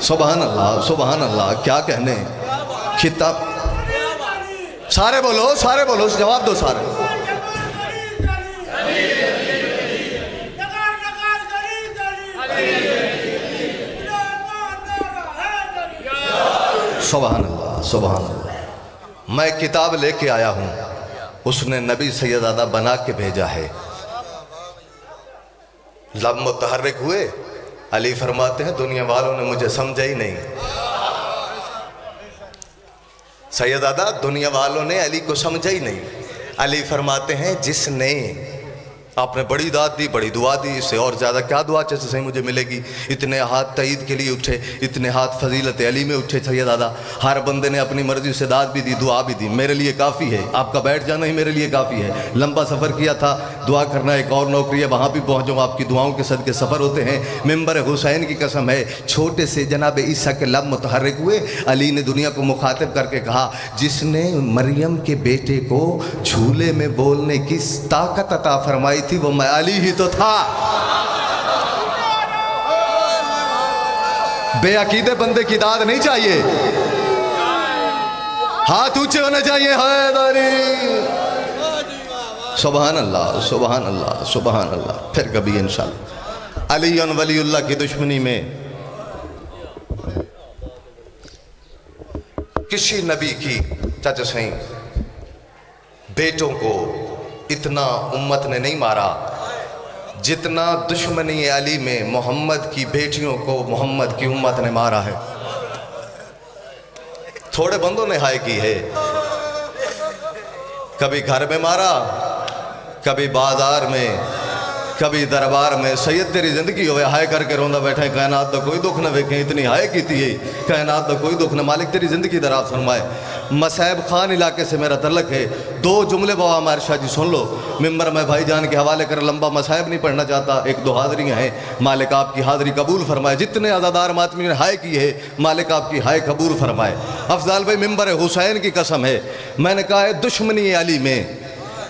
سبحان اللہ سبحان اللہ، کیا کہنے خطاب. سارے بولو جواب دو سارے. سبحان اللہ سبحان اللہ. میں کتاب لے کے آیا ہوں، اس نے نبی سیدزادہ بنا کے بھیجا ہے. لب متحرک ہوئے. علی فرماتے ہیں دنیا والوں نے مجھے سمجھا ہی نہیں. سیدزادہ دنیا والوں نے علی کو سمجھا ہی نہیں. علی فرماتے ہیں جس نے آپ نے بڑی داد دی، بڑی دعا دی، اس سے اور زیادہ کیا دعا چاہتے سے مجھے ملے گی. اتنے ہاتھ تائید کے لیے اٹھے، اتنے ہاتھ فضیلت علی میں اٹھے. سیدزادہ ہر بندے نے اپنی مرضی سے داد بھی دی، دعا بھی دی. میرے لیے کافی ہے، آپ کا بیٹھ جانا ہی میرے لیے کافی ہے. لمبا سفر کیا تھا، دعا کرنا ایک اور نوکری ہے، وہاں بھی پہنچ جاؤں. آپ کی دعاؤں کے صدقے سفر ہوتے ہیں. ممبر حسین کی قسم ہے، چھوٹے سے جناب عیسیٰ کے لب متحرک ہوئے. علی نے دنیا کو مخاطب کر کے کہا جس نے مریم کے بیٹے کو جھولے میں بولنے کی طاقت عطا فرمائی تھی وہ میں علی ہی تو تھا. بے عقیدے بندے کی داد نہیں چاہیے، ہاتھ اونچے ہونے چاہیے. حیدری سبحان اللہ سبحان اللہ سبحان اللہ. پھر کبھی انشاءاللہ. علی ولی اللہ کی دشمنی میں کسی نبی کی چچا سائیں بیٹوں کو اتنا امت نے نہیں مارا جتنا دشمنی علی میں محمد کی بیٹیوں کو محمد کی امت نے مارا ہے. تھوڑے بندوں نے ہائے کی ہے، کبھی گھر میں مارا، کبھی بازار میں، کبھی دربار میں. سید تیری زندگی ہوئے ہائے کر کے روندہ بیٹھے کائنات دا کوئی دکھ نہ ویکھیں. اتنی ہائے کی تھی کائنات دا کوئی دکھ نہ. مالک تیری زندگی دراز فرمائے. مصعب خان علاقے سے میرا تعلق ہے. 2 جملے بابا عمار شاہ جی سن لو. ممبر میں بھائی جان کے حوالے کر لمبا مصائب نہیں پڑھنا چاہتا. 1-2 حاضریاں ہیں، مالک آپ کی حاضری قبول فرمائے. جتنے عزادار ماتمی نے ہائے کی ہے مالک آپ کی ہائے قبول فرمائے. افضال بھائی ممبر حسین کی قسم ہے، میں نے کہا ہے دشمنی علی میں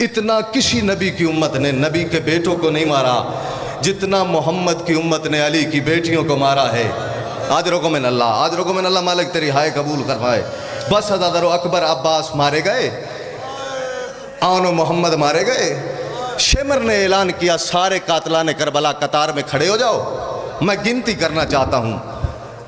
اتنا کسی نبی کی امت نے نبی کے بیٹوں کو نہیں مارا جتنا محمد کی امت نے علی کی بیٹیوں کو مارا ہے. آج رکو من اللہ، آج رکو من اللہ. مالک تیری ہائے قبول فرمائے. بس عزادارو اکبر عباس مارے گئے، آن و محمد مارے گئے. شمر نے اعلان کیا سارے قاتلان کربلا قطار میں کھڑے ہو جاؤ. میں گنتی کرنا چاہتا ہوں.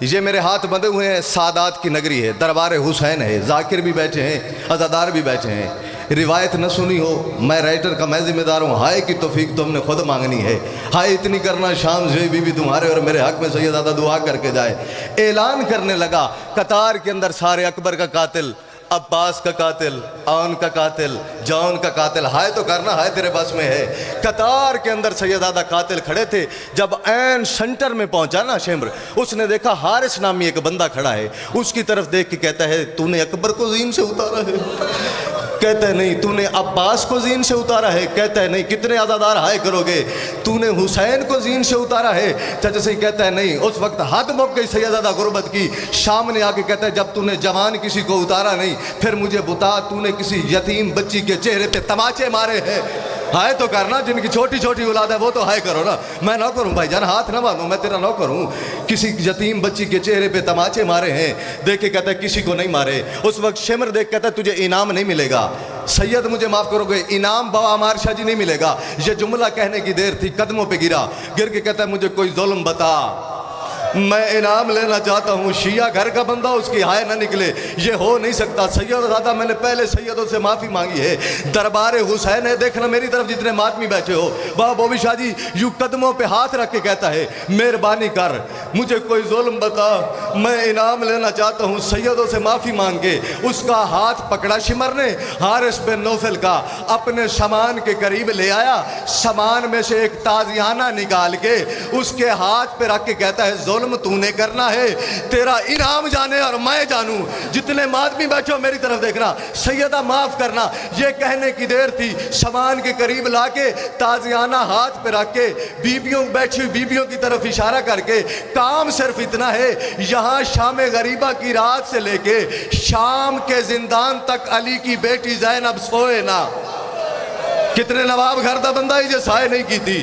یہ میرے ہاتھ بندھے ہوئے ہیں، سادات کی نگری ہے، دربار حسین ہے. ذاکر بھی بیٹھے ہیں، عزادار بھی بیٹھے ہیں. روایت نہ سنی ہو، میں رائٹر کا میں ذمہ دار ہوں. ہائے کی توفیق تم نے خود مانگنی ہے. ہائے اتنی کرنا شام سے بی بی تمہارے اور میرے حق میں سیدزادہ دعا کر کے جائے. اعلان کرنے لگا قطار کے اندر سارے اکبر کا قاتل، عباس کا قاتل، آن کا قاتل، جان کا قاتل. ہائے تو کرنا، ہائے تیرے بس میں ہے. قطار کے اندر سیدزادہ قاتل کھڑے تھے. جب عین سنٹر میں پہنچا نا شمر، اس نے دیکھا حارث نامی ایک بندہ کھڑا ہے. اس کی طرف دیکھ کے کہتا ہے تو نے اکبر کو زین سے اتارا ہے؟ کہتا ہے نہیں. تو نے عباس کو زین سے اتارا ہے؟ کہتا ہے نہیں. کتنے عزادار ہائے کرو گے؟ تو نے حسین کو زین سے اتارا ہے؟ چچا سے کہتا ہے نہیں. اس وقت حد مک گئی سیدزادہ غربت کی. شام نے آ کے کہتا ہے جب تو نے جوان کسی کو اتارا نہیں پھر مجھے بتا تو نے کسی یتیم بچی کے چہرے پہ تماچے مارے ہیں؟ ہائے تو کرنا، جن کی چھوٹی چھوٹی اولاد ہے وہ تو ہائے کرو نا. میں نہ کروں بھائی جان، ہاتھ نہ باندھوں، میں تیرا نہ کروں. کسی یتیم بچی کے چہرے پہ تماچے مارے ہیں؟ دیکھے کہتا ہے کسی کو نہیں مارے. اس وقت شمر دیکھ کہتا ہے تجھے انعام نہیں ملے گا. سید مجھے معاف کرو گے، انعام بابا عمار شاہ جی نہیں ملے گا. یہ جملہ کہنے کی دیر تھی، قدموں پہ گرا. گر کے کہتا ہے مجھے کوئی ظلم بتا، میں انعام لینا چاہتا ہوں. شیعہ گھر کا بندہ، اس کی ہائے نہ نکلے، یہ ہو نہیں سکتا. سیدزادہ میں نے پہلے سیدوں سے معافی مانگی ہے. دربار حسین ہے، دیکھنا میری طرف جتنے ماتمی بیٹھے ہو. بابا بوبی شاہ جی یوں قدموں پہ ہاتھ رکھ کے کہتا ہے مہربانی کر مجھے کوئی ظلم بتا، میں انعام لینا چاہتا ہوں. سیدوں سے معافی مانگ کے اس کا ہاتھ پکڑا شمر نے. حارث بن نوفل کا اپنے سامان کے قریب لے آیا. سامان میں سے ایک تازیانہ نکال کے اس کے ہاتھ پہ رکھ کے کہتا ہے ظلم تو نے کرنا ہے، تیرا انعام جانے اور میں جانوں. جتنے ماتمی بیٹھے ہو میری طرف دیکھنا. سیدہ معاف کرنا. یہ کہنے کی دیر تھی، سامان کے قریب لا کے تازیانہ ہاتھ پہ رکھ کے بیبیوں بیٹھی ہوئی بیبیوں کی طرف اشارہ کر کے کام صرف اتنا ہے، یہاں شام غریبہ کی رات سے لے کے شام کے زندان تک علی کی بیٹی زینب سوئے نا. کتنے نواب گھر دا بندہ ہی جو سائے نہیں کی تھی.